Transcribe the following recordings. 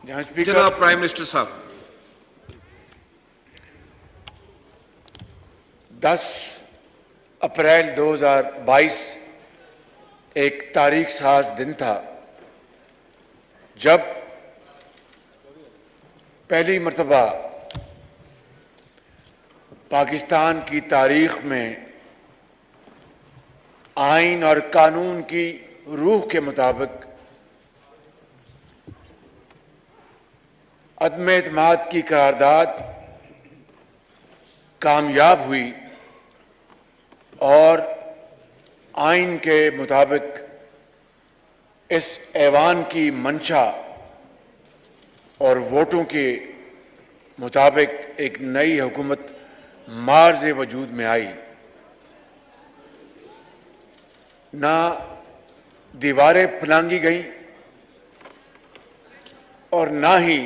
جہاں اسپیکر جناب prime minister صاحب. 10 اپریل 2022 ایک تاریخ ساز دن تھا جب پہلی مرتبہ پاکستان کی تاریخ میں آئین اور قانون کی روح کے مطابق عدم اعتماد کی قرارداد کامیاب ہوئی اور آئین کے مطابق اس ایوان کی منشا اور ووٹوں کے مطابق ایک نئی حکومت مارز وجود میں آئی. نہ دیواریں پلانگی گئیں اور نہ ہی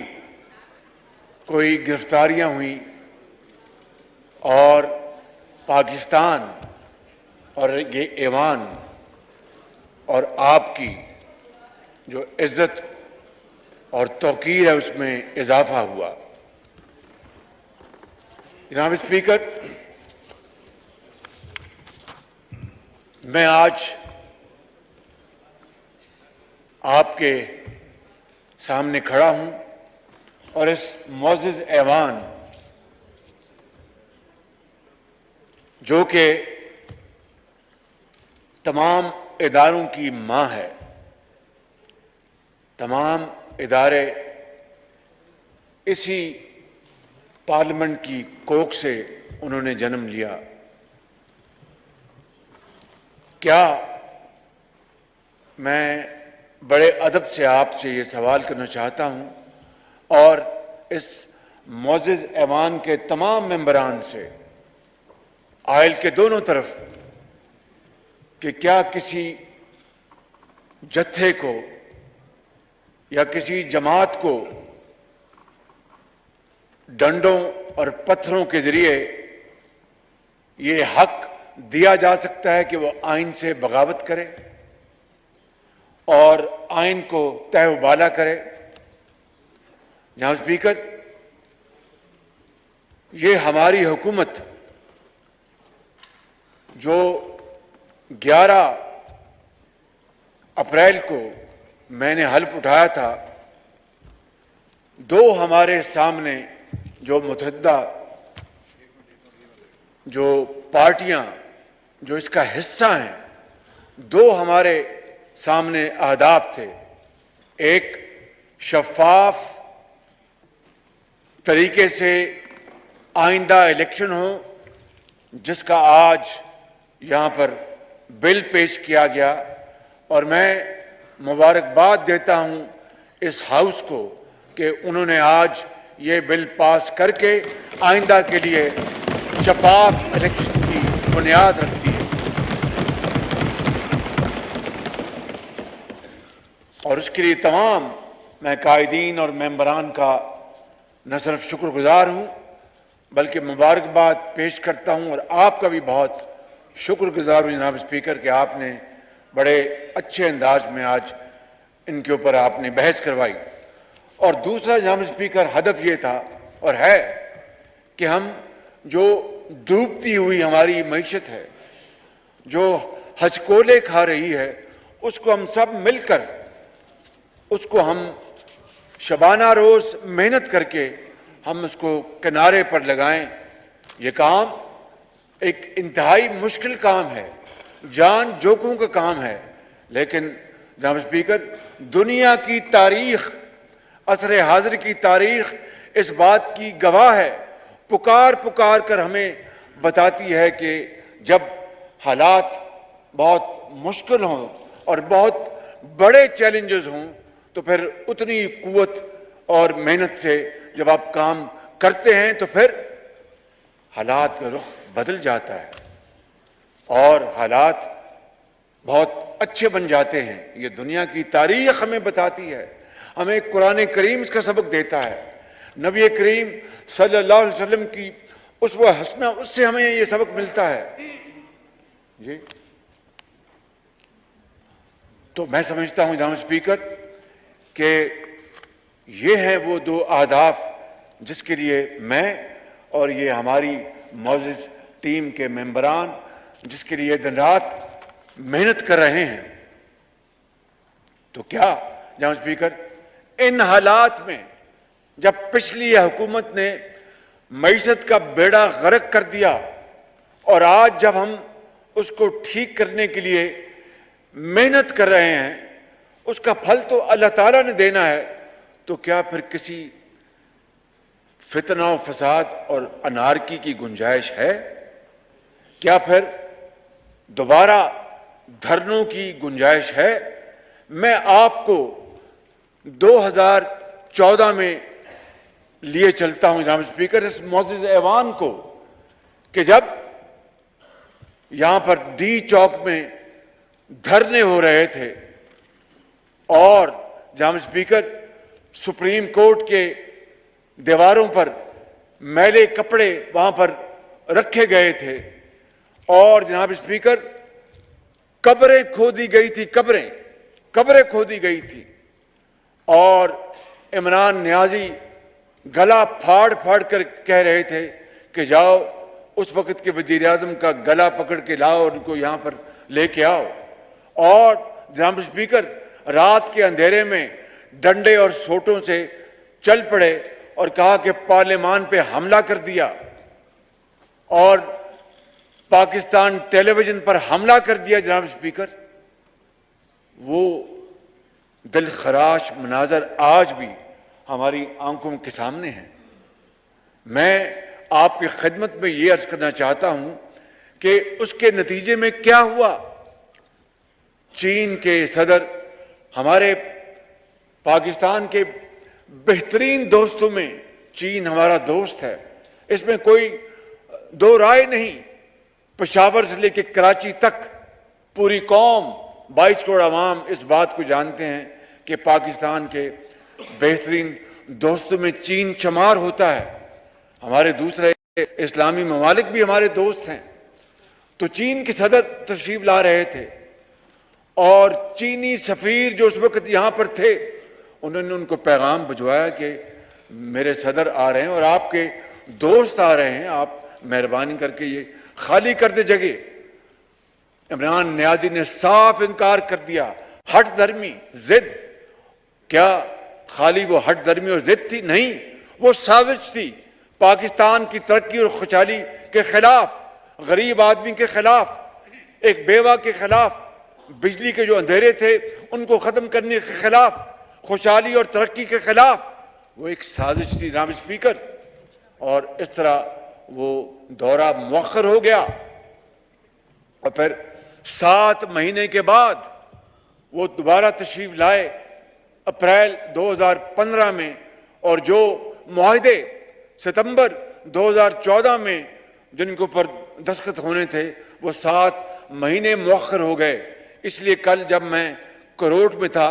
کوئی گرفتاریاں ہوئیں اور پاکستان اور یہ ایوان اور آپ کی جو عزت اور توقیر ہے اس میں اضافہ ہوا. جناب اسپیکر، میں آج آپ کے سامنے کھڑا ہوں اور اس معزز ایوان جو کہ تمام اداروں کی ماں ہے، تمام ادارے اسی پارلیمنٹ کی کوکھ سے انہوں نے جنم لیا. کیا میں بڑے ادب سے آپ سے یہ سوال کرنا چاہتا ہوں اور اس معزز ایوان کے تمام ممبران سے آئل کے دونوں طرف کہ کیا کسی جتھے کو یا کسی جماعت کو ڈنڈوں اور پتھروں کے ذریعے یہ حق دیا جا سکتا ہے کہ وہ آئین سے بغاوت کرے اور آئین کو تہ و بالا کرے؟ جناب اسپیکر، یہ ہماری حکومت جو 11 اپریل کو میں نے حلف اٹھایا تھا، دو ہمارے سامنے جو متحدہ جو پارٹیاں جو اس کا حصہ ہیں، دو ہمارے سامنے اہداف تھے. ایک شفاف طریقے سے آئندہ الیکشن ہو، جس کا آج یہاں پر بل پیش کیا گیا، اور میں مبارکباد دیتا ہوں اس ہاؤس کو کہ انہوں نے آج یہ بل پاس کر کے آئندہ کے لیے شفاف الیکشن کی بنیاد رکھتی ہے. اور اس کے لیے تمام میں قائدین اور ممبران کا نہ صرف شکر گزار ہوں بلکہ مبارکباد پیش کرتا ہوں، اور آپ کا بھی بہت شکر گزار ہوں جناب اسپیکر کہ آپ نے بڑے اچھے انداز میں آج ان کے اوپر آپ نے بحث کروائی. اور دوسرا جناب اسپیکر ہدف یہ تھا اور ہے کہ ہم جو ڈوبتی ہوئی ہماری معیشت ہے، جو ہچکولے کھا رہی ہے، اس کو ہم سب مل کر اس کو ہم شبانہ روز محنت کر کے ہم اس کو کنارے پر لگائیں. یہ کام ایک انتہائی مشکل کام ہے، جان جوکوں کا کام ہے، لیکن جناب اسپیکر دنیا کی تاریخ، عصر حاضر کی تاریخ اس بات کی گواہ ہے، پکار پکار کر ہمیں بتاتی ہے کہ جب حالات بہت مشکل ہوں اور بہت بڑے چیلنجز ہوں تو پھر اتنی قوت اور محنت سے جب آپ کام کرتے ہیں تو پھر حالات کا رخ بدل جاتا ہے اور حالات بہت اچھے بن جاتے ہیں. یہ دنیا کی تاریخ ہمیں بتاتی ہے، ہمیں قرآن کریم اس کا سبق دیتا ہے، نبی کریم صلی اللہ علیہ وسلم کی اسوہ حسنہ اس سے ہمیں یہ سبق ملتا ہے. جی تو میں سمجھتا ہوں جناب اسپیکر کہ یہ ہیں وہ دو اہداف جس کے لیے میں اور یہ ہماری معزز ٹیم کے ممبران جس کے لیے دن رات محنت کر رہے ہیں۔ تو کیا جناب اسپیکر، ان حالات میں جب پچھلی حکومت نے معیشت کا بیڑا غرق کر دیا اور آج جب ہم اس کو ٹھیک کرنے کے لیے محنت کر رہے ہیں، اس کا پھل تو اللہ تعالیٰ نے دینا ہے، تو کیا پھر کسی فتنہ و فساد اور انارکی کی گنجائش ہے؟ کیا پھر دوبارہ دھرنوں کی گنجائش ہے؟ میں آپ کو 2014 میں لیے چلتا ہوں جناب اسپیکر، اس معزز ایوان کو، کہ جب یہاں پر ڈی چوک میں دھرنے ہو رہے تھے اور جناب اسپیکر سپریم کورٹ کے دیواروں پر میلے کپڑے وہاں پر رکھے گئے تھے اور جناب اسپیکر قبریں کھودی گئی تھی، قبریں کھودی گئی تھی، اور عمران نیازی گلا پھاڑ پھاڑ کر کہہ رہے تھے کہ جاؤ اس وقت کے وزیر اعظم کا گلا پکڑ کے لاؤ اور ان کو یہاں پر لے کے آؤ، اور جناب اسپیکر رات کے اندھیرے میں ڈنڈے اور سوٹوں سے چل پڑے اور کہا کہ پارلیمان پہ حملہ کر دیا اور پاکستان ٹیلی ویژن پر حملہ کر دیا۔ جناب اسپیکر، وہ دل خراش مناظر آج بھی ہماری آنکھوں کے سامنے ہیں۔ میں آپ کی خدمت میں یہ عرض کرنا چاہتا ہوں کہ اس کے نتیجے میں کیا ہوا؟ چین کے صدر ہمارے پاکستان کے بہترین دوستوں میں چین ہمارا دوست ہے، اس میں کوئی دو رائے نہیں۔ پشاور سے لے کے کراچی تک پوری قوم 22 کروڑ عوام اس بات کو جانتے ہیں کہ پاکستان کے بہترین دوستوں میں چین شمار ہوتا ہے۔ ہمارے دوسرے اسلامی ممالک بھی ہمارے دوست ہیں۔ تو چین کے صدر تشریف لا رہے تھے اور چینی سفیر جو اس وقت یہاں پر تھے، انہوں نے ان کو پیغام بھجوایا کہ میرے صدر آ رہے ہیں اور آپ کے دوست آ رہے ہیں، آپ مہربانی کر کے یہ خالی کر دے جگہ۔ عمران نیازی نے صاف انکار کر دیا۔ ہٹ درمی، ضد، کیا خالی وہ ہٹ درمی اور ضد تھی؟ نہیں، وہ سازش تھی پاکستان کی ترقی اور خوشحالی کے خلاف، غریب آدمی کے خلاف، ایک بیوہ کے خلاف، بجلی کے جو اندھیرے تھے ان کو ختم کرنے کے خلاف، خوشحالی اور ترقی کے خلاف، وہ ایک سازش تھی جناب اسپیکر۔ اور اس طرح وہ دورہ مؤخر ہو گیا اور پھر 7 مہینے کے بعد وہ دوبارہ تشریف لائے اپریل 2015 میں، اور جو معاہدے ستمبر 2014 میں جن کے اوپر دستخط ہونے تھے وہ 7 مہینے مؤخر ہو گئے۔ اس لیے کل جب میں کروٹ میں تھا،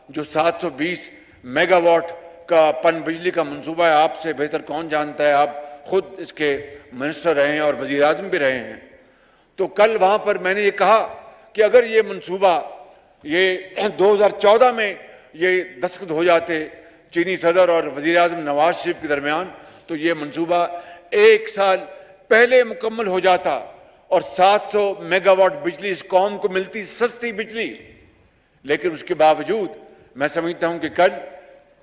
جو 720 میگا واٹ کا پن بجلی کا منصوبہ ہے، آپ سے بہتر کون جانتا ہے، آپ خود اس کے منسٹر رہے ہیں اور وزیر اعظم بھی رہے ہیں، تو کل وہاں پر میں نے یہ کہا کہ اگر یہ منصوبہ یہ 2014 میں یہ دستخط ہو جاتے چینی صدر اور وزیر اعظم نواز شریف کے درمیان، تو یہ منصوبہ 1 سال پہلے مکمل ہو جاتا اور 700 میگا واٹ بجلی اس قوم کو ملتی، سستی بجلی۔ لیکن اس کے باوجود میں سمجھتا ہوں کہ کل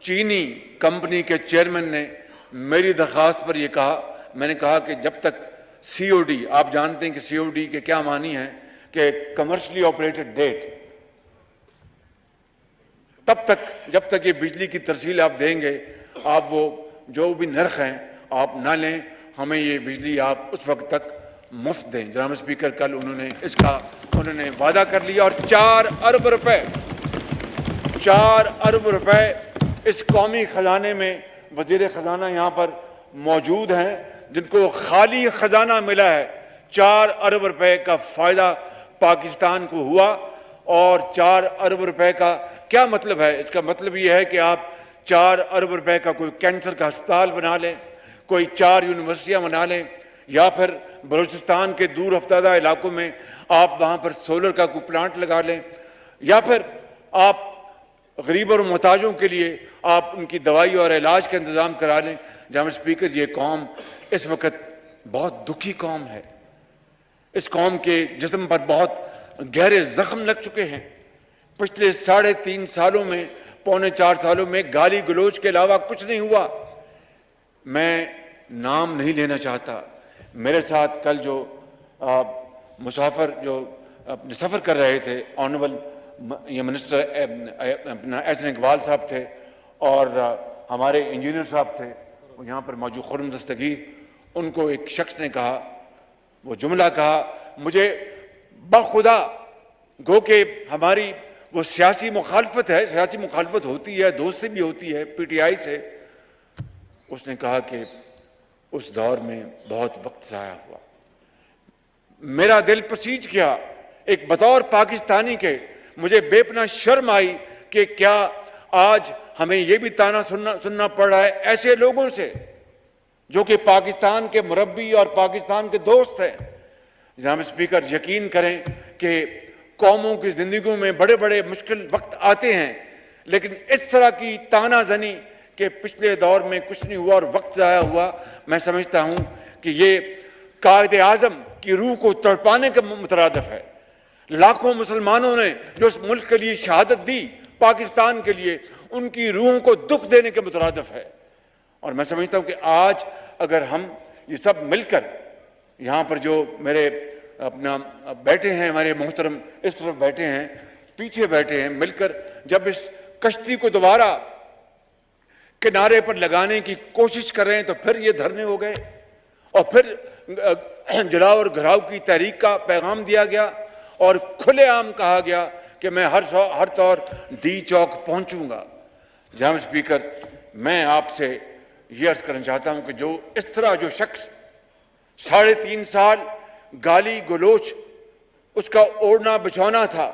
چینی کمپنی کے چیئرمین نے میری درخواست پر یہ کہا، میں نے کہا کہ جب تک سی او ڈی، آپ جانتے ہیں کہ سی او ڈی کے کیا معنی ہیں کہ کمرشلی آپریٹڈ ڈیٹ، تب تک جب تک یہ بجلی کی ترسیل آپ دیں گے، آپ وہ جو بھی نرخ ہیں آپ نہ لیں، ہمیں یہ بجلی آپ اس وقت تک مفت دیں۔ جناب اسپیکر، کل انہوں نے وعدہ کر لیا اور 4 ارب روپے اس قومی خزانے میں، وزیر خزانہ یہاں پر موجود ہیں جن کو خالی خزانہ ملا ہے، 4 ارب روپے کا فائدہ پاکستان کو ہوا۔ اور 4 ارب روپے کا کیا مطلب ہے؟ اس کا مطلب یہ ہے کہ آپ 4 ارب روپے کا کوئی کینسر کا ہسپتال بنا لیں، کوئی 4 یونیورسٹیاں بنا لیں، یا پھر بلوچستان کے دور افتادہ علاقوں میں آپ وہاں پر سولر کا کوئی پلانٹ لگا لیں، یا پھر آپ غریب اور محتاجوں کے لیے آپ ان کی دوائی اور علاج کا انتظام کرا لیں۔ جناب اسپیکر، یہ قوم اس وقت بہت دکھی قوم ہے۔ اس قوم کے جسم پر بہت گہرے زخم لگ چکے ہیں۔ پچھلے 3.5 سالوں میں، پونے 4 سالوں میں گالی گلوچ کے علاوہ کچھ نہیں ہوا۔ میں نام نہیں لینا چاہتا۔ میرے ساتھ کل جو مسافر جو اپنے سفر کر رہے تھے، آنریبل یہ منسٹر اپنا احسن اقبال صاحب تھے، اور ہمارے انجینئر صاحب تھے، وہ یہاں پر موجود خرم دستگیر، ان کو ایک شخص نے کہا، وہ جملہ کہا، مجھے بخدا گو کہ ہماری وہ سیاسی مخالفت ہے، سیاسی مخالفت ہوتی ہے، دوستی بھی ہوتی ہے پی ٹی آئی سے۔ اس نے کہا کہ اس دور میں بہت وقت ضائع ہوا۔ میرا دل پسیج گیا، ایک بطور پاکستانی کے مجھے بے پناہ شرم آئی کہ کیا آج ہمیں یہ بھی طعنہ سننا پڑ رہا ہے ایسے لوگوں سے جو کہ پاکستان کے مربی اور پاکستان کے دوست ہیں۔ جناب اسپیکر، یقین کریں کہ قوموں کی زندگیوں میں بڑے بڑے مشکل وقت آتے ہیں، لیکن اس طرح کی طعنہ زنی کہ پچھلے دور میں کچھ نہیں ہوا اور وقت ضائع ہوا، میں سمجھتا ہوں کہ یہ قائد اعظم کی روح کو تڑپانے کے مترادف ہے۔ لاکھوں مسلمانوں نے جو اس ملک کے لیے شہادت دی، پاکستان کے لیے، ان کی روحوں کو دکھ دینے کے مترادف ہے۔ اور میں سمجھتا ہوں کہ آج اگر ہم یہ سب مل کر یہاں پر جو میرے اپنا بیٹھے ہیں، ہمارے محترم اس طرف بیٹھے ہیں، پیچھے بیٹھے ہیں، مل کر جب اس کشتی کو دوبارہ کنارے پر لگانے کی کوشش کر رہے ہیں، تو پھر یہ دھرنے ہو گئے اور پھر جلاؤ اور گھراؤ کی تحریک کا پیغام دیا گیا اور کھلے عام کہا گیا کہ میں ہر طور ڈی چوک پہنچوں گا۔ جناب اسپیکر، میں آپ سے یہ عرض کرنا چاہتا ہوں کہ جو اس طرح جو شخص 3.5 سال گالی گلوچ اس کا اوڑھنا بچھونا تھا،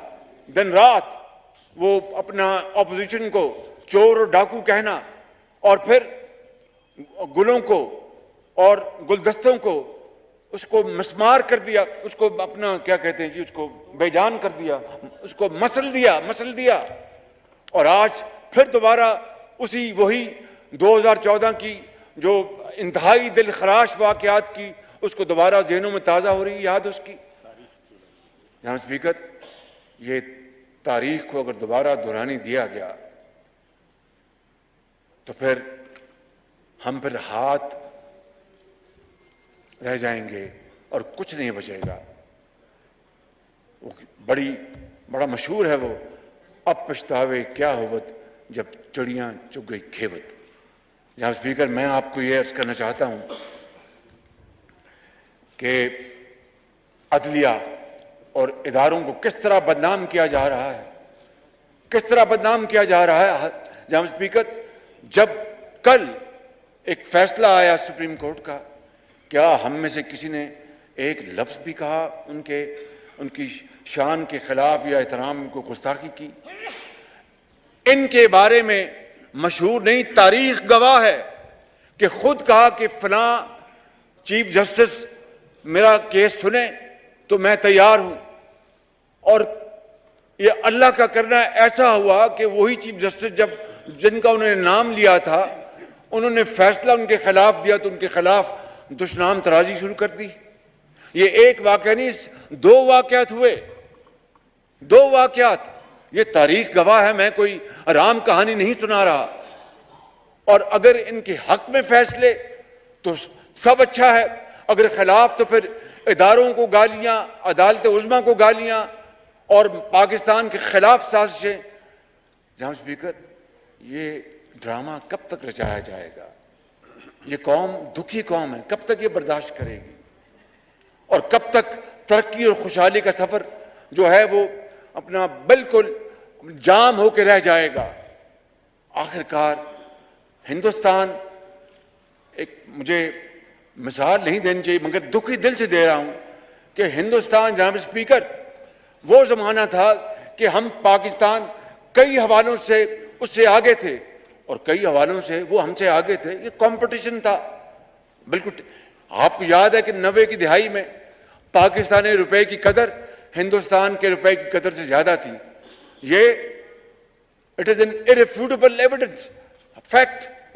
دن رات وہ اپنا اپوزیشن کو چور اور ڈاکو کہنا، اور پھر گلوں کو اور گلدستوں کو اس کو مسمار کر دیا، اس کو اپنا کیا کہتے ہیں جی، اس کو بے جان کر دیا، اس کو مسل دیا، اور آج پھر دوبارہ وہی 2014 کی جو انتہائی دل خراش واقعات کی اس کو دوبارہ ذہنوں میں تازہ ہو رہی یاد اس کی۔ جناب اسپیکر، یہ تاریخ کو اگر دوبارہ دہرانے دیا گیا تو پھر ہم ہاتھ رہ جائیں گے اور کچھ نہیں بچے گا۔ بڑا مشہور ہے وہ، اب پچھتاوے کیا ہوت جب چڑیاں چگ گئی کھیوت۔ جناب اسپیکر، میں آپ کو یہ عرض کرنا چاہتا ہوں کہ عدلیہ اور اداروں کو کس طرح بدنام کیا جا رہا ہے، کس طرح بدنام کیا جا رہا ہے۔ جناب اسپیکر، جب کل ایک فیصلہ آیا سپریم کورٹ کا، کیا ہم میں سے کسی نے ایک لفظ بھی کہا ان کی شان کے خلاف یا احترام کو گستاخی کی؟ ان کے بارے میں مشہور نہیں، تاریخ گواہ ہے کہ خود کہا کہ فلاں چیف جسٹس میرا کیس سنے تو میں تیار ہوں، اور یہ اللہ کا کرنا ایسا ہوا کہ وہی چیف جسٹس جن کا انہوں نے نام لیا تھا، انہوں نے فیصلہ ان کے خلاف دیا تو ان کے خلاف دشنام ترازی شروع کر دی۔ یہ ایک واقعہ نہیں، 2 واقعات ہوئے، 2 واقعات۔ یہ تاریخ گواہ ہے، میں کوئی رام کہانی نہیں سنا رہا۔ اور اگر ان کے حق میں فیصلے تو سب اچھا ہے، اگر خلاف تو پھر اداروں کو گالیاں، عدالت عظمیٰ کو گالیاں اور پاکستان کے خلاف سازشیں۔ جناب اسپیکر، یہ ڈرامہ کب تک رچایا جائے گا؟ یہ قوم دکھی قوم ہے، کب تک یہ برداشت کرے گی؟ اور کب تک ترقی اور خوشحالی کا سفر جو ہے وہ اپنا بالکل جام ہو کے رہ جائے گا؟ آخر کار ہندوستان، مجھے مثال نہیں دینی چاہیے مگر دکھی دل سے دے رہا ہوں کہ ہندوستان، جناب اسپیکر، وہ زمانہ تھا کہ ہم پاکستان کئی حوالوں سے اس سے آگے تھے اور کئی حوالوں سے وہ ہم سے آگے تھے۔ یہ کمپٹیشن تھا بالکل۔ آپ کو یاد ہے کہ 90 کی دہائی میں پاکستانی روپے کی قدر ہندوستان کے روپے کی قدر سے زیادہ تھی۔ یہ It is an irrefutable evidence, fact.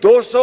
200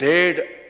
1.5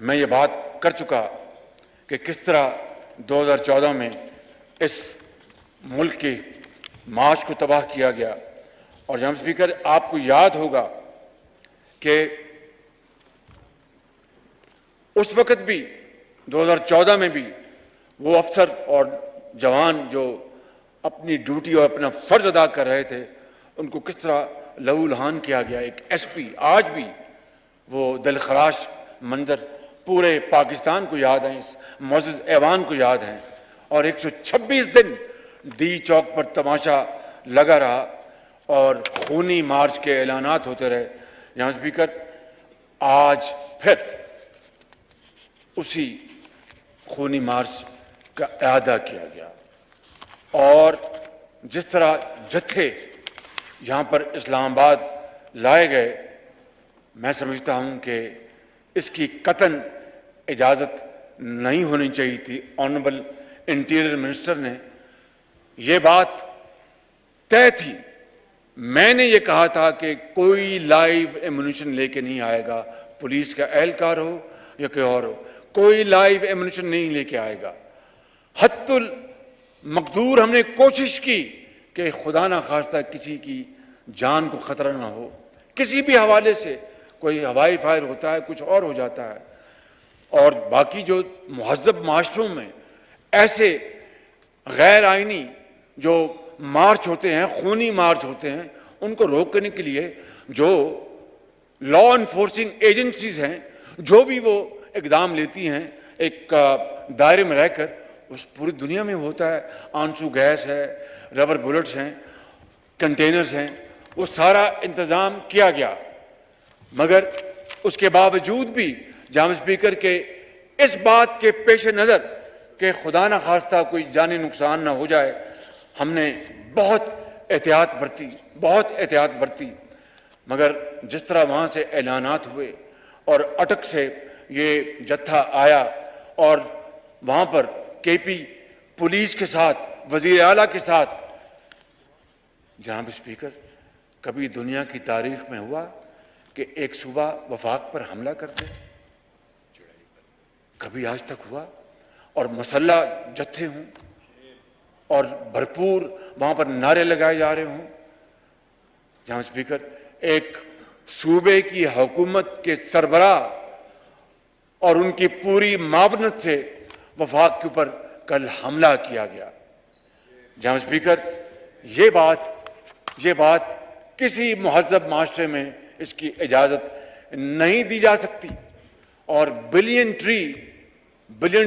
میں یہ بات کر چکا کہ کس طرح 2014 میں اس ملک کے معاش کو تباہ کیا گیا. اور جناب اسپیکر, آپ کو یاد ہوگا کہ اس وقت بھی 2014 میں بھی وہ افسر اور جوان جو اپنی ڈیوٹی اور اپنا فرض ادا کر رہے تھے ان کو کس طرح لہو لہان کیا گیا. ایک ایس پی, آج بھی وہ دلخراش منظر پورے پاکستان کو یاد ہیں, اس معزز ایوان کو یاد ہیں. اور 126 دن ڈی چوک پر تماشا لگا رہا اور خونی مارچ کے اعلانات ہوتے رہے. جہاں اسپیکر, آج پھر اسی خونی مارچ کا اعادہ کیا گیا. اور جس طرح جتھے یہاں پر اسلام آباد لائے گئے, میں سمجھتا ہوں کہ اس کی قطعاً اجازت نہیں ہونی چاہیے تھی. آنریبل انٹیریئر منسٹر نے یہ بات طے تھی. میں نے یہ کہا تھا کہ کوئی لائیو ایمونیشن لے کے نہیں آئے گا, پولیس کا اہلکار ہو یا کوئی اور ہو, کوئی لائیو ایمونیشن نہیں لے کے آئے گا. حتی المقدور ہم نے کوشش کی کہ خدا نہ خواستہ کسی کی جان کو خطرہ نہ ہو, کسی بھی حوالے سے. کوئی ہوائی فائر ہوتا ہے, کچھ اور ہو جاتا ہے. اور باقی جو مہذب معاشروں میں ایسے غیر آئینی جو مارچ ہوتے ہیں, خونی مارچ ہوتے ہیں, ان کو روکنے کے لیے جو لا انفورسنگ ایجنسیز ہیں, جو بھی وہ اقدام لیتی ہیں ایک دائرے میں رہ کر, اس پوری دنیا میں ہوتا ہے. آنسو گیس ہے, ربر بلٹس ہیں, کنٹینرز ہیں, وہ سارا انتظام کیا گیا. مگر اس کے باوجود بھی جناب اسپیکر کے اس بات کے پیش نظر کہ خدا نہ خواستہ کوئی جانی نقصان نہ ہو جائے, ہم نے بہت احتیاط برتی. مگر جس طرح وہاں سے اعلانات ہوئے اور اٹک سے یہ جتھا آیا اور وہاں پر کے پی پولیس کے ساتھ, وزیر اعلیٰ کے ساتھ, جناب اسپیکر کبھی دنیا کی تاریخ میں ہوا کہ ایک صوبہ وفاق پر حملہ کرتے؟ کبھی آج تک ہوا؟ اور مسلح جتھے ہوں اور بھرپور وہاں پر نعرے لگائے جا رہے ہوں. جہاں اسپیکر ایک صوبے کی حکومت کے سربراہ اور ان کی پوری معاونت سے وفاق کے اوپر کل حملہ کیا گیا. جہاں اسپیکر یہ بات کسی مہذب معاشرے میں اس کی اجازت نہیں دی جا سکتی. اور بلین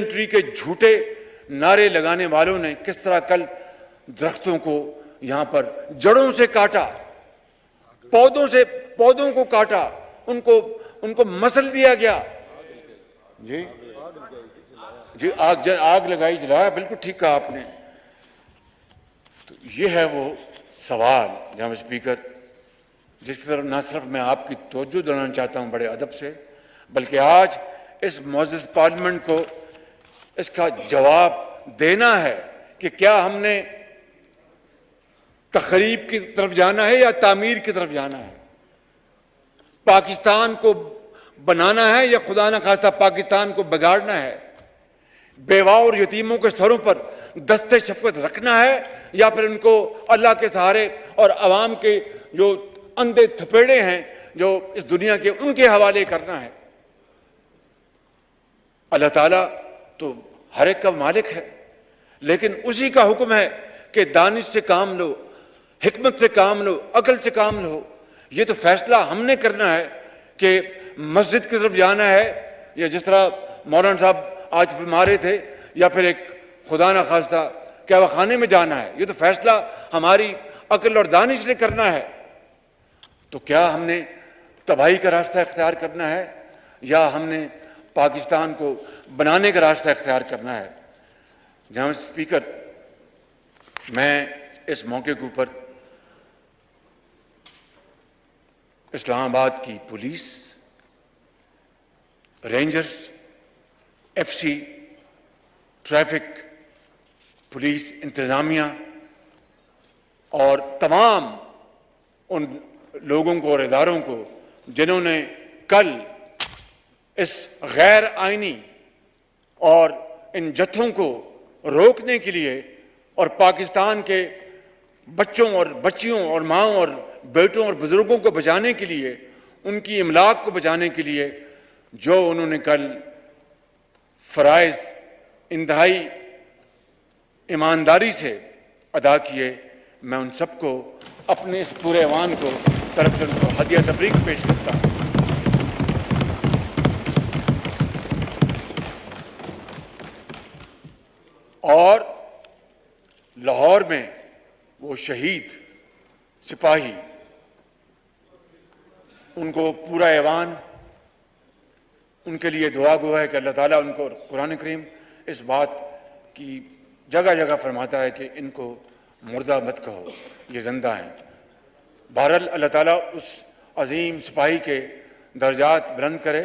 ٹری کے جھوٹے نعرے لگانے والوں نے کس طرح کل درختوں کو یہاں پر جڑوں سے کاٹا, پودوں کو کاٹا, ان کو مسل دیا گیا. جی آگ لگائی, جلایا, بالکل ٹھیک کہا آپ نے. تو یہ ہے وہ سوال جناب اسپیکر جس طرح نہ صرف میں آپ کی توجہ دلانا چاہتا ہوں بڑے ادب سے, بلکہ آج اس معزز پارلیمنٹ کو اس کا جواب دینا ہے کہ کیا ہم نے تخریب کی طرف جانا ہے یا تعمیر کی طرف جانا ہے, پاکستان کو بنانا ہے یا خدا نہ خواستہ پاکستان کو بگاڑنا ہے, بیواہ اور یتیموں کے سروں پر دستِ شفقت رکھنا ہے یا پھر ان کو اللہ کے سہارے اور عوام کے جو اندھے تھپیڑے ہیں جو اس دنیا کے, ان کے حوالے کرنا ہے. اللہ تعالیٰ تو ہر ایک کا مالک ہے, لیکن اسی کا حکم ہے کہ دانش سے کام لو, حکمت سے کام لو, عقل سے کام لو. یہ تو فیصلہ ہم نے کرنا ہے کہ مسجد کی طرف جانا ہے یا جس طرح مولانا صاحب آج فرما رہے تھے, یا پھر ایک خدا نہ خواستہ کیا خانے میں جانا ہے. یہ تو فیصلہ ہماری عقل اور دانش نے کرنا ہے. تو کیا ہم نے تباہی کا راستہ اختیار کرنا ہے یا ہم نے پاکستان کو بنانے کا راستہ اختیار کرنا ہے؟ جناب اسپیکر, میں اس موقع کے اوپر اسلام آباد کی police, rangers, F C, traffic police انتظامیہ اور تمام ان لوگوں کو اور اداروں کو جنہوں نے کل اس غیر آئینی اور ان جتھوں کو روکنے کے لیے اور پاکستان کے بچوں اور بچیوں اور ماؤں اور بیٹوں اور بزرگوں کو بچانے کے لیے، ان کی املاک کو بچانے کے لیے جو انہوں نے کل فرائض انتہائی ایمانداری سے ادا کیے، میں ان سب کو اپنے اس پورے ایوان کو طرف سے ان کو ہدیہ تبریک پیش کرتا ہوں۔ اور لاہور میں وہ شہید سپاہی، ان کو پورا ایوان ان کے لیے دعا گو ہے کہ اللہ تعالیٰ ان کو، قرآن کریم اس بات کی جگہ جگہ فرماتا ہے کہ ان کو مردہ مت کہو، یہ زندہ ہیں۔ بہرحال اللہ تعالیٰ اس عظیم سپاہی کے درجات بلند کرے،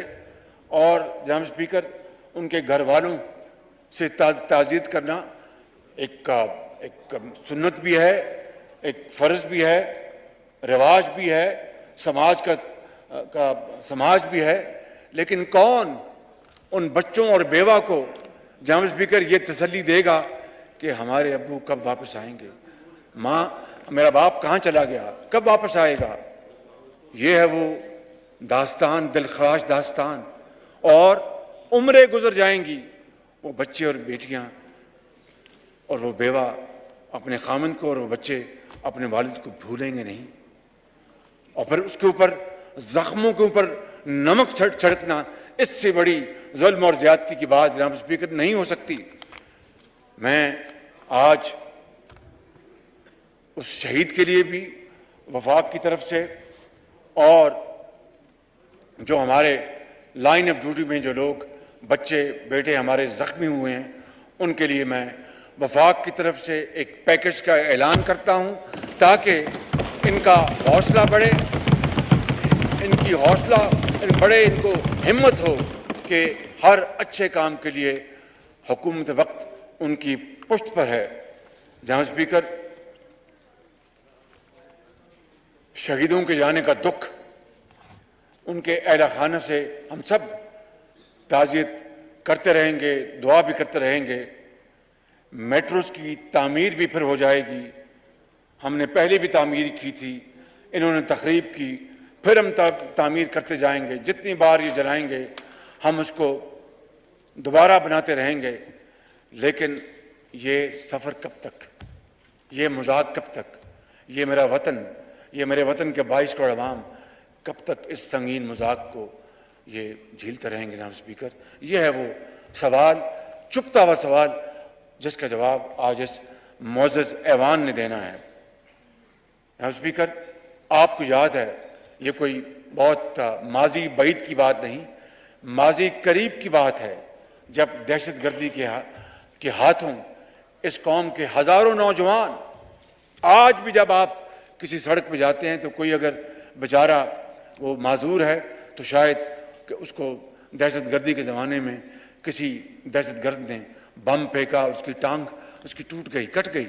اور جناب اسپیکر ان کے گھر والوں سے تعزیت کرنا ایک سنت بھی ہے، ایک فرض بھی ہے، رواج بھی ہے، سماج بھی ہے، لیکن کون ان بچوں اور بیوہ کو جناب اسپیکر یہ تسلی دے گا کہ ہمارے ابو کب واپس آئیں گے، ماں میرا باپ کہاں چلا گیا، کب واپس آئے گا؟ یہ ہے وہ داستان، دلخراش داستان، اور عمریں گزر جائیں گی، وہ بچے اور بیٹیاں اور وہ بیوہ اپنے خامند کو اور وہ بچے اپنے والد کو بھولیں گے نہیں، اور پھر اس کے اوپر زخموں کے اوپر نمک چھڑکنا، اس سے بڑی ظلم اور زیادتی کی بات جناب اسپیکر نہیں ہو سکتی۔ میں آج اس شہید کے لیے بھی وفاق کی طرف سے، اور جو ہمارے لائن آف ڈیوٹی میں جو لوگ بچے بیٹے ہمارے زخمی ہوئے ہیں، ان کے لیے میں وفاق کی طرف سے ایک پیکج کا اعلان کرتا ہوں، تاکہ ان کا حوصلہ بڑھے، ان کی حوصلہ بڑھے، ان کو ہمت ہو کہ ہر اچھے کام کے لیے حکومت وقت ان کی پشت پر ہے۔ جناب اسپیکر، شہیدوں کے جانے کا دکھ، ان کے اہل خانہ سے ہم سب تعزیت کرتے رہیں گے، دعا بھی کرتے رہیں گے۔ میٹروز کی تعمیر بھی پھر ہو جائے گی، ہم نے پہلے بھی تعمیر کی تھی، انہوں نے تخریب کی، پھر ہم تعمیر کرتے جائیں گے، جتنی بار یہ جلائیں گے ہم اس کو دوبارہ بناتے رہیں گے۔ لیکن یہ سفر کب تک، یہ مذاق کب تک، یہ میرا وطن، یہ میرے وطن کے 22 کروڑ عوام کب تک اس سنگین مذاق کو یہ جھیلتے رہیں گے؟ جناب اسپیکر، یہ ہے وہ سوال، چپتا ہوا سوال، جس کا جواب آج اس معزز ایوان نے دینا ہے۔ جناب اسپیکر، آپ کو یاد ہے، یہ کوئی بہت ماضی بعید کی بات نہیں، ماضی قریب کی بات ہے، جب دہشت گردی کے ہاتھوں اس قوم کے ہزاروں نوجوان، آج بھی جب آپ کسی سڑک پہ جاتے ہیں تو کوئی اگر بیچارہ وہ معذور ہے تو شاید کہ اس کو دہشت گردی کے زمانے میں کسی دہشت گرد نے بم پھینکا، اس کی ٹانگ اس کی ٹوٹ گئی، کٹ گئی۔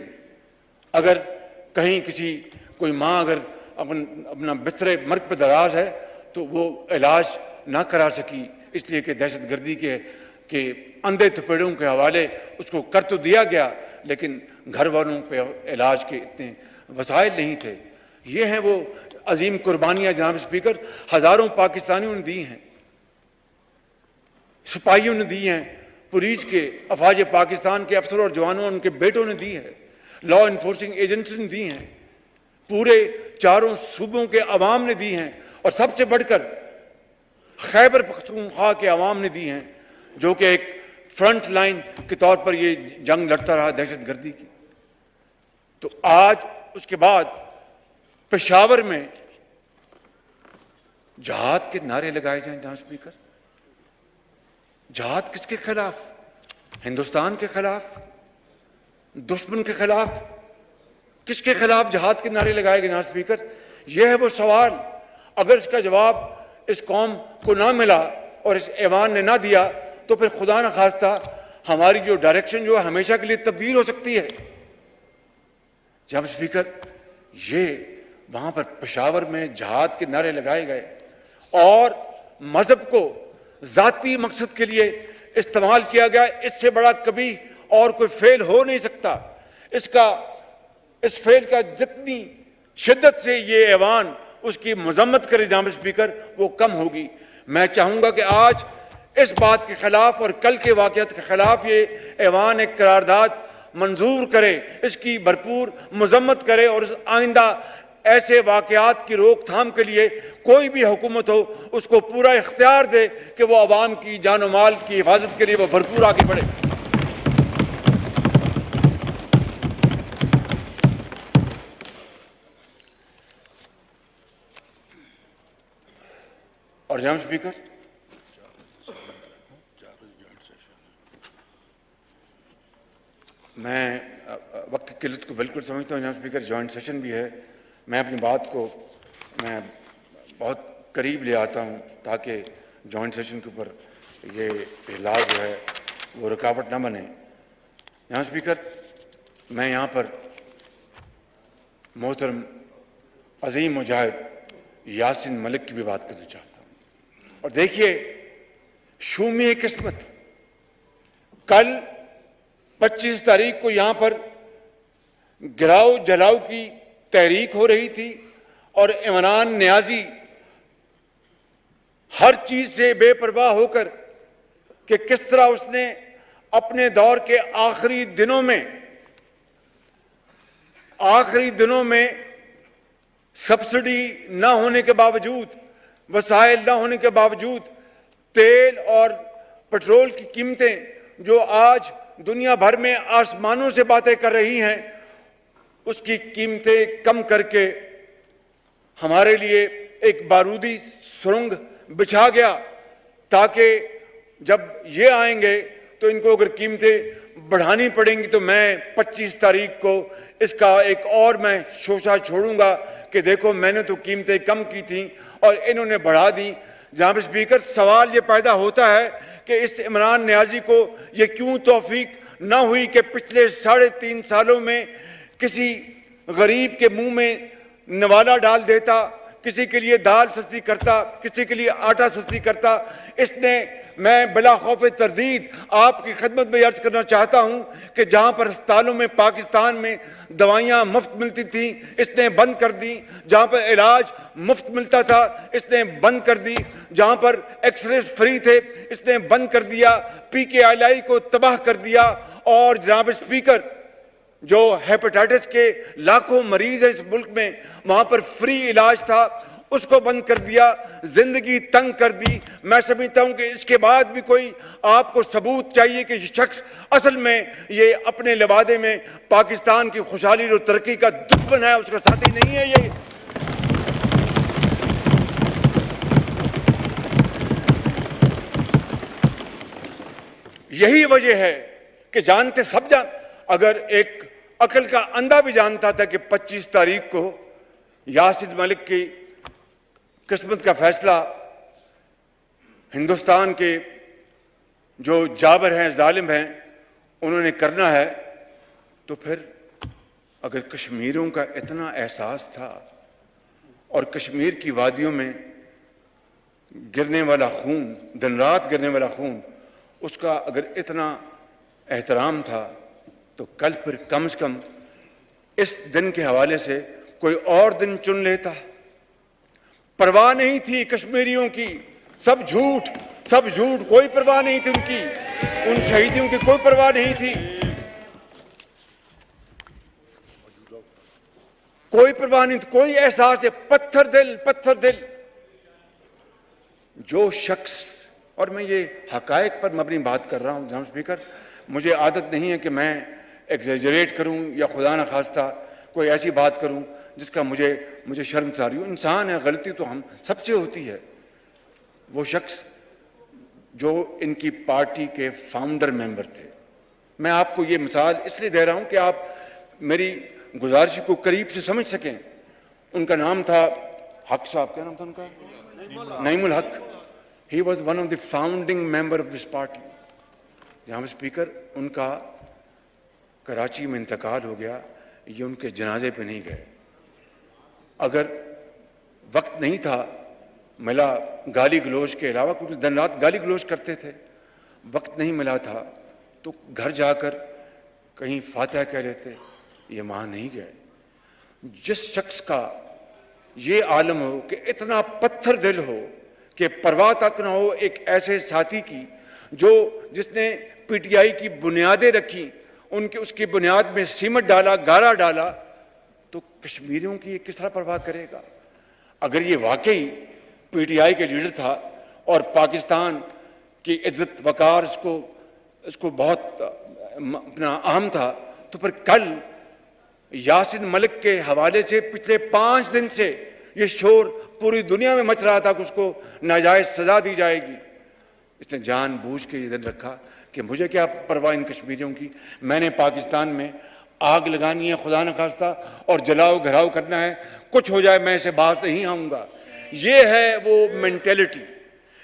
اگر کہیں کوئی ماں اگر اپنا بستر مرگ پہ دراز ہے تو وہ علاج نہ کرا سکی، اس لیے کہ دہشت گردی کے اندھے تھپیڑوں کے حوالے اس کو کر تو دیا گیا، لیکن گھر والوں پہ علاج کے اتنے وسائل نہیں تھے۔ یہ ہیں وہ عظیم قربانیاں جناب اسپیکر، ہزاروں پاکستانیوں نے دی ہیں، سپاہیوں نے دی ہیں، پولیس کے افواج پاکستان کے افسروں اور جوانوں اور ان کے بیٹوں نے دی ہے، لا انفورسنگ ایجنسیز نے دی ہیں، پورے چاروں صوبوں کے عوام نے دی ہیں، اور سب سے بڑھ کر خیبر پختونخوا کے عوام نے دی ہیں، جو کہ ایک فرنٹ لائن کے طور پر یہ جنگ لڑتا رہا دہشت گردی کی۔ تو آج اس کے بعد پشاور میں جہاد کے نعرے لگائے جائیں جناب اسپیکر، جہاد کس کے خلاف؟ ہندوستان کے خلاف، دشمن کے خلاف، کس کے خلاف جہاد کے نعرے لگائے گئے جناب اسپیکر؟ یہ ہے وہ سوال، اگر اس کا جواب اس قوم کو نہ ملا اور اس ایوان نے نہ دیا تو پھر خدا نہ خواستہ ہماری جو ڈائریکشن جو ہے ہمیشہ کے لیے تبدیل ہو سکتی ہے۔ جناب اسپیکر، یہ وہاں پر پشاور میں جہاد کے نعرے لگائے گئے، اور مذہب کو ذاتی مقصد کے لیے استعمال کیا گیا، اس سے بڑا کبھی اور کوئی فعل ہو نہیں سکتا۔ اس فعل کا جتنی شدت سے یہ ایوان اس کی مذمت کرے جناب اسپیکر، وہ کم ہوگی۔ میں چاہوں گا کہ آج اس بات کے خلاف اور کل کے واقعات کے خلاف یہ ایوان ایک قرارداد منظور کرے، اس کی بھرپور مذمت کرے، اور آئندہ ایسے واقعات کی روک تھام کے لیے کوئی بھی حکومت ہو اس کو پورا اختیار دے کہ وہ عوام کی جان و مال کی حفاظت کے لیے وہ بھرپور آگے بڑھے۔ اور جناب اسپیکر، میں وقت کی قلت کو بالکل سمجھتا ہوں جناب اسپیکر، جوائنٹ سیشن بھی ہے، میں اپنی بات کو میں بہت قریب لے آتا ہوں تاکہ جوائنٹ سیشن کے اوپر یہ اجلاس جو ہے وہ رکاوٹ نہ بنے۔ جناب اسپیکر، میں یہاں پر محترم عظیم مجاہد یاسین ملک کی بھی بات کرنا چاہتا ہوں۔ اور دیکھیے، شومی قسمت، کل 25 تاریخ کو یہاں پر گراؤ جلاؤ کی تحریک ہو رہی تھی، اور عمران نیازی ہر چیز سے بے پرواہ ہو کر کہ کس طرح اس نے اپنے دور کے آخری دنوں میں سبسڈی نہ ہونے کے باوجود، وسائل نہ ہونے کے باوجود، تیل اور پٹرول کی قیمتیں جو آج دنیا بھر میں آسمانوں سے باتیں کر رہی ہیں، اس کی قیمتیں کم کر کے ہمارے لیے ایک بارودی سرنگ بچھا گیا، تاکہ جب یہ آئیں گے تو ان کو اگر قیمتیں بڑھانی پڑیں گی تو میں 25 تاریخ کو اس کا ایک اور میں شوشہ چھوڑوں گا کہ دیکھو میں نے تو قیمتیں کم کی تھیں اور انہوں نے بڑھا دیں۔ جناب اسپیکر، سوال یہ پیدا ہوتا ہے کہ اس عمران نیازی کو یہ کیوں توفیق نہ ہوئی کہ پچھلے 3.5 سالوں میں کسی غریب کے منہ میں نوالا ڈال دیتا، کسی کے لیے دال سستی کرتا، کسی کے لیے آٹا سستی کرتا۔ اس نے، میں بلا خوف تردید آپ کی خدمت میں عرض کرنا چاہتا ہوں کہ جہاں پر ہسپتالوں میں پاکستان میں دوائیاں مفت ملتی تھیں، اس نے بند کر دی۔ جہاں پر علاج مفت ملتا تھا، اس نے بند کر دی۔ جہاں پر ایکس رے فری تھے، اس نے بند کر دیا۔ PKLI کو تباہ کر دیا۔ اور جناب اسپیکر، جو ہیپاٹائٹس کے لاکھوں مریض ہیں اس ملک میں، وہاں پر فری علاج تھا، اس کو بند کر دیا، زندگی تنگ کر دی۔ میں سمجھتا ہوں کہ اس کے بعد بھی کوئی آپ کو ثبوت چاہیے کہ یہ شخص اصل میں یہ اپنے لبادے میں پاکستان کی خوشحالی اور ترقی کا دشمن ہے، اس کا ساتھی نہیں ہے۔ یہ یہی وجہ ہے کہ جانتے سب اگر ایک عقل کا اندھا بھی جانتا تھا کہ 25 تاریخ کو یاسین ملک کی قسمت کا فیصلہ ہندوستان کے جو جابر ہیں، ظالم ہیں، انہوں نے کرنا ہے، تو پھر اگر کشمیریوں کا اتنا احساس تھا اور کشمیر کی وادیوں میں گرنے والا خون، دن رات گرنے والا خون، اس کا اگر اتنا احترام تھا تو کل پھر کم از کم اس دن کے حوالے سے کوئی اور دن چن لیتا۔ پرواہ نہیں تھی کشمیریوں کی، سب جھوٹ، کوئی پرواہ نہیں تھی ان کی، ان شہیدوں کی کوئی پرواہ نہیں تھی، کوئی پرواہ نہیں تھی، کوئی احساس ہے، پتھر دل۔ جو شخص، اور میں یہ حقائق پر مبنی بات کر رہا ہوں جناب اسپیکر، مجھے عادت نہیں ہے کہ میں ایگزیجریٹ کروں یا خدا نخواستہ کوئی ایسی بات کروں جس کا مجھے شرمساری ہو۔ انسان ہے، غلطی تو ہم سب سے ہوتی ہے۔ وہ شخص جو ان کی پارٹی کے فاؤنڈر ممبر تھے، میں آپ کو یہ مثال اس لیے دے رہا ہوں کہ آپ میری گزارش کو قریب سے سمجھ سکیں۔ ان کا نام تھا حق صاحب، کیا نام تھا ان کا؟ نعیم الحق۔ He was one of the founding member of this party۔ جناب اسپیکر، ان کا کراچی میں انتقال ہو گیا، یہ ان کے جنازے پہ نہیں گئے۔ اگر وقت نہیں تھا ملا گالی گلوچ کے علاوہ، کیونکہ دن رات گالی گلوچ کرتے تھے، وقت نہیں ملا تھا تو گھر جا کر کہیں فاتحہ کہہ لیتے، یہ وہاں نہیں گئے۔ جس شخص کا یہ عالم ہو کہ اتنا پتھر دل ہو کہ پرواہ تک نہ ہو ایک ایسے ساتھی کی جس نے پی ٹی آئی کی بنیادیں رکھی، اس کی بنیاد میں سیمنٹ ڈالا، گارا ڈالا، تو کشمیریوں کی یہ کس طرح پرواہ کرے گا؟ اگر یہ واقعی پی ٹی آئی کے لیڈر تھا اور پاکستان کی عزت وقار اس کو بہت اپنا اہم تھا، تو پھر کل یاسین ملک کے حوالے سے پچھلے 5 دن سے یہ شور پوری دنیا میں مچ رہا تھا کہ اس کو ناجائز سزا دی جائے گی۔ اس نے جان بوجھ کے یہ دن رکھا کہ مجھے کیا پرواہ ان کشمیریوں کی، میں نے پاکستان میں آگ لگانی ہے خدا نخواستہ اور جلاؤ گھراؤ کرنا ہے، کچھ ہو جائے میں اسے باز نہیں آؤں گا۔ یہ ہے وہ مینٹیلٹی،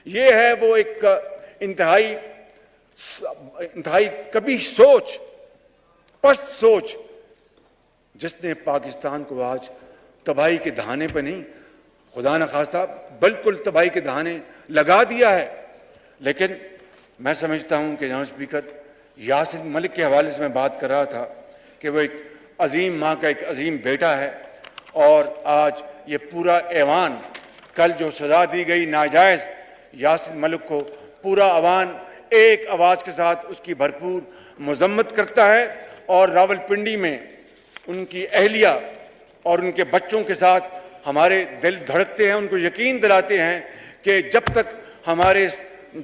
یہ ہے وہ ایک انتہائی کبھی سوچ، پست سوچ، جس نے پاکستان کو آج تباہی کے دہانے پہ نہیں، خدا نخواستہ بالکل تباہی کے دہانے لگا دیا ہے۔ لیکن میں سمجھتا ہوں کہ جناب اسپیکر، یاسین ملک کے حوالے سے میں بات کر رہا تھا کہ وہ ایک عظیم ماں کا ایک عظیم بیٹا ہے، اور آج یہ پورا ایوان، کل جو سزا دی گئی ناجائز یاسین ملک کو، پورا ایوان ایک آواز کے ساتھ اس کی بھرپور مذمت کرتا ہے، اور راولپنڈی میں ان کی اہلیہ اور ان کے بچوں کے ساتھ ہمارے دل دھڑکتے ہیں، ان کو یقین دلاتے ہیں کہ جب تک ہمارے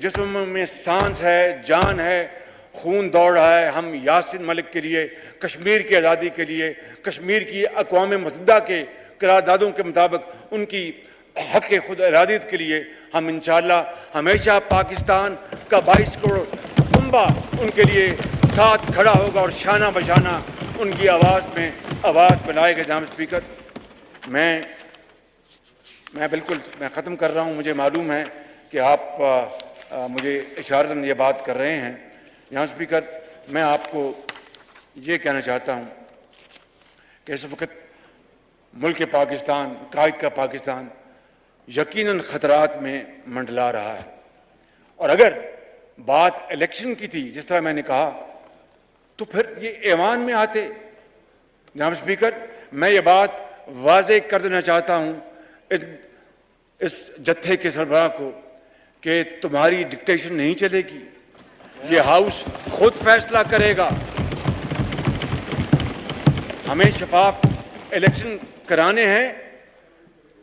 جسم میں سانس ہے، جان ہے، خون دوڑ رہا ہے، ہم یاسین ملک کے لیے، کشمیر کی آزادی کے لیے، کشمیر کی اقوام متحدہ کے قراردادوں کے مطابق ان کی حق خود ارادیت کے لیے ہم انشاءاللہ ہمیشہ پاکستان کا 22 کروڑ کنبہ ان کے لیے ساتھ کھڑا ہوگا اور شانہ بشانہ ان کی آواز میں آواز بلائے گا۔ جناب اسپیکر، میں بالکل ختم کر رہا ہوں۔ مجھے معلوم ہے کہ آپ مجھے اشارتاً یہ بات کر رہے ہیں۔ جناب اسپیکر، میں آپ کو یہ کہنا چاہتا ہوں کہ اس وقت ملک پاکستان، قائد کا پاکستان یقیناً خطرات میں منڈلا رہا ہے، اور اگر بات الیکشن کی تھی جس طرح میں نے کہا تو پھر یہ ایوان میں آتے۔ جناب اسپیکر، میں یہ بات واضح کر دینا چاہتا ہوں اس جتھے کے سربراہ کو کہ تمہاری ڈکٹیشن نہیں چلے گی، یہ ہاؤس خود فیصلہ کرے گا۔ ہمیں شفاف الیکشن کرانے ہیں،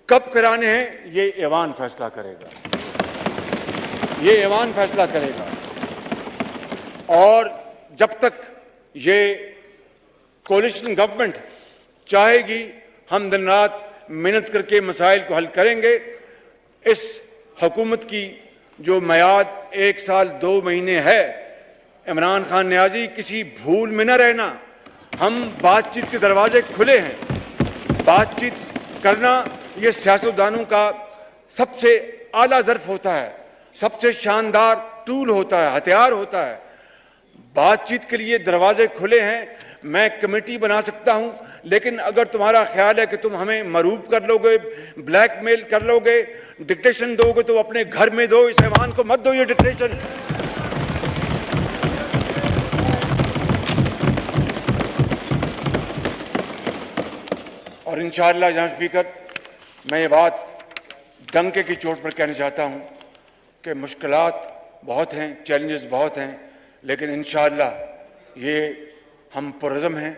کب کرانے ہیں یہ ایوان فیصلہ کرے گا، یہ ایوان فیصلہ کرے گا۔ اور جب تک یہ کولیشن گورنمنٹ چاہے گی ہم دن رات محنت کر کے مسائل کو حل کریں گے۔ اس حکومت کی جو میعاد 1 سال 2 مہینے ہے، عمران خان نیازی کسی بھول میں نہ رہنا۔ ہم بات چیت کے دروازے کھلے ہیں، بات چیت کرنا یہ سیاستدانوں کا سب سے اعلیٰ ظرف ہوتا ہے، سب سے شاندار ٹول ہوتا ہے، ہتھیار ہوتا ہے۔ بات چیت کے لیے دروازے کھلے ہیں، میں کمیٹی بنا سکتا ہوں، لیکن اگر تمہارا خیال ہے کہ تم ہمیں مروب کر لو گے، بلیک میل کر لو گے، ڈکٹیشن دو گے تو اپنے گھر میں دو، اس ایوان کو مت دو یہ ڈکٹیشن۔ اور انشاءاللہ جناب اسپیکر، میں یہ بات ڈنکے کی چوٹ پر کہنا چاہتا ہوں کہ مشکلات بہت ہیں، چیلنجز بہت ہیں، لیکن انشاءاللہ یہ ہم پرعزم ہیں۔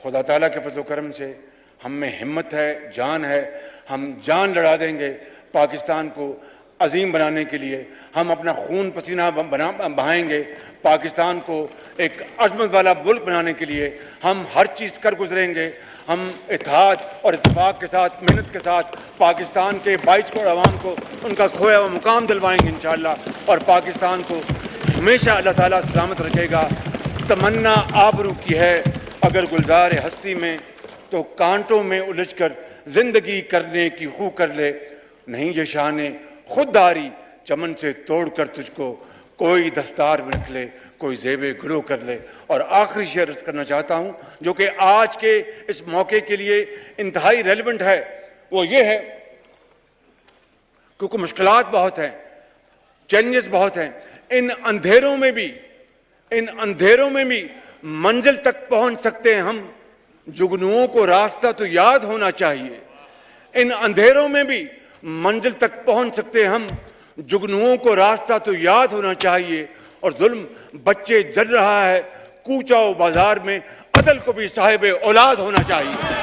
خدا تعالیٰ کے فضل و کرم سے ہم میں ہمت ہے، جان ہے، ہم جان لڑا دیں گے پاکستان کو عظیم بنانے کے لیے۔ ہم اپنا خون پسینہ بہائیں گے پاکستان کو ایک عظمت والا ملک بنانے کے لیے۔ ہم ہر چیز کر گزریں گے، ہم اتحاد اور اتفاق کے ساتھ، محنت کے ساتھ پاکستان کے 22 کروڑ عوام کو ان کا کھویا ہوا مقام دلوائیں گے انشاءاللہ، اور پاکستان کو ہمیشہ اللہ تعالیٰ سلامت رکھے گا۔ تمنا آبرو کی ہے اگر گلزار ہستی میں، تو کانٹوں میں الجھ کر زندگی کرنے کی خو کر لے۔ نہیں یہ شان خود داری چمن سے توڑ کر تجھ کو، کوئی دستار میں رکھ لے، کوئی زیب گلو کر لے۔ اور آخری شعر عرض کرنا چاہتا ہوں جو کہ آج کے اس موقع کے لیے انتہائی ریلیونٹ ہے، وہ یہ ہے، کیونکہ مشکلات بہت ہیں، چیلنجز بہت ہیں. ان اندھیروں میں بھی منزل تک پہنچ سکتے ہیں ہم. جگنوؤں کو راستہ تو یاد ہونا چاہیے. ان اندھیروں میں بھی منزل تک پہنچ سکتے ہیں ہم. جگنوؤں کو راستہ تو یاد ہونا چاہیے. اور ظلم بچے جل رہا ہے کوچہ و بازار میں، عدل کو بھی صاحب اولاد ہونا چاہیے.